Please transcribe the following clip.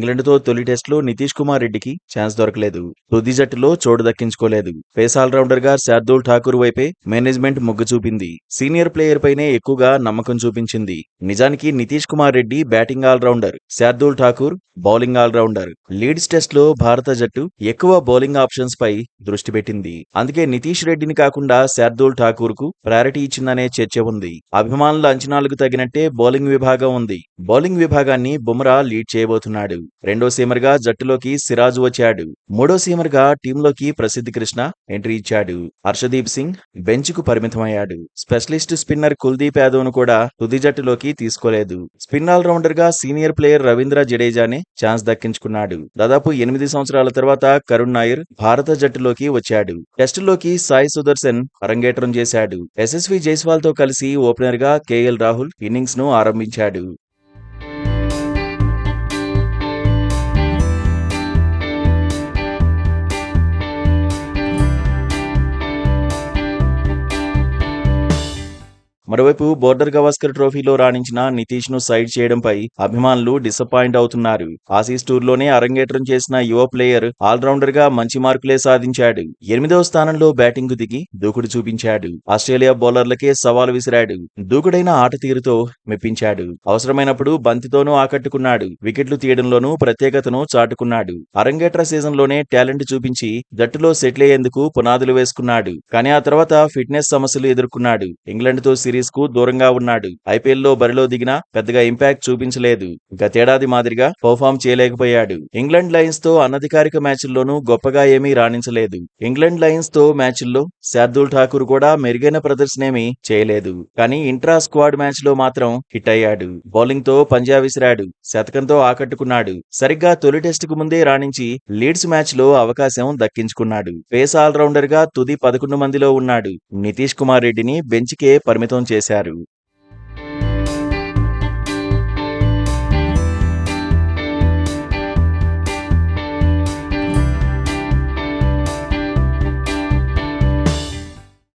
ఇంగ్లండ్‌తో తొలి టెస్టులో నితీష్ కుమార్ రెడ్డికి ఛాన్స్ దొరకలేదు. తుది జట్టులో చోటు దక్కించుకోలేదు. పేస్ ఆల్రౌండర్‌గా శార్దూల్ ఠాకూర్ వైపే మేనేజ్మెంట్ మొగ్గు చూపింది. సీనియర్ ప్లేయర్ పైనే ఎక్కువగా నమ్మకం చూపించింది. నిజానికి Nitish Kumar Reddy batting allrounder, Shardul Thakur bowling allrounder. Leeds టెస్టులో భారత జట్టు ఎక్కువ బౌలింగ్ ఆప్షన్స్ పై దృష్టి పెట్టింది. అందుకే నితీష్ రెడ్డిని కాకుండా శార్దూల్ ఠాకూర్ కు ప్రయారిటీ ఇచ్చిందనే చర్చ ఉంది. అభిమానుల అంచనాలకు తగినట్టే బౌలింగ్ విభాగం ఉంది. బౌలింగ్ విభాగాన్ని బుమ్రా లీడ్ చేయబోతున్నాడు. రెండో సీమర్గా జట్టులోకి సిరాజ్ వచ్చాడు. మూడో సీమర్గా టీంలోకి ప్రసిద్ధ్ కృష్ణ ఎంట్రీ ఇచ్చాడు. హర్షదీప్ సింగ్ బెంచ్ కు పరిమితమయ్యాడు. స్పెషలిస్ట్ స్పిన్నర్ కుల్దీప్ యాదవ్ ను కూడా తుది జట్టులోకి తీసుకోలేదు. స్పిన్ ఆల్రౌండర్ గా సీనియర్ ప్లేయర్ రవీంద్ర జడేజానే ఛాన్స్ దక్కించుకున్నాడు. దాదాపు 8 సంవత్సరాల తర్వాత కరుణ్ నాయర్ భారత జట్టులోకి వచ్చాడు. టెస్టులోకి సాయి సుదర్శన్ అరంగేట్రం చేశాడు. యశస్వి జైస్వాల్ తో కలిసి ఓపెనర్ గా కేఎల్ రాహుల్ ఇన్నింగ్స్ ను ఆరంభించాడు. మరోవైపు బోర్డర్ గవాస్కర్ ట్రోఫీలో రాణించిన నితీష్ ను సైడ్ చేయడంపై అభిమానులు డిసప్పాయింట్ అవుతున్నారు. ఆసీస్ టూర్లోనే అరంగేట్రం చేసిన యువ ప్లేయర్ ఆల్రౌండర్ గా మంచి మార్కులే సాధించాడు. 8వ స్థానంలో బ్యాటింగ్ కు దిగి దూకుడు చూపించాడు. ఆస్ట్రేలియా బౌలర్లకే సవాల్ విసిరాడు. దూకుడైన ఆట తీరుతో మెప్పించాడు. అవసరమైనప్పుడు బంతితోనూ ఆకట్టుకున్నాడు. వికెట్లు తీయడంలోనూ ప్రత్యేకతను చాటుకున్నాడు. అరంగేట్ర సీజన్ లోనే టాలెంట్ చూపించి జట్టులో సెటిల్ అయ్యేందుకు పునాదులు వేసుకున్నాడు. కానీ ఆ తర్వాత ఫిట్నెస్ సమస్యలు ఎదుర్కొన్నాడు. ఇంగ్లండ్తో సిరీస్ కు దూరంగా ఉన్నాడు. ఐపీఎల్లో బరిలో దిగినా పెద్దగా ఇంపాక్ట్ చూపించలేదు. గతేడాది మాదిరిగా పర్ఫామ్ చేయలేకపోయాడు. ఇంగ్లాండ్ లయన్స్ తో అనధికారిక మ్యాచ్ల్లోనూ గొప్పగా ఏమీ రాణించలేదు. ఇంగ్లాండ్ లయన్స్ తో మ్యాచ్ల్లో శార్దూల్ ఠాకూర్ కూడా మెరుగైన ప్రదర్శనేమీ చేయలేదు. కానీ ఇంట్రా స్క్వాడ్ మ్యాచ్ లో మాత్రం హిట్ అయ్యాడు. బౌలింగ్ తో పంజా విసిరాడు. శతకంతో ఆకట్టుకున్నాడు. సరిగ్గా తొలి టెస్టుకు ముందే రాణించి లీడ్స్ మ్యాచ్ లో అవకాశం దక్కించుకున్నాడు. పేస్ ఆల్రౌండర్ గా తుది 11 మందిలో ఉన్నాడు. నితీష్ కుమార్ రెడ్డిని బెంచ్ కే పరిమితం చేశారు.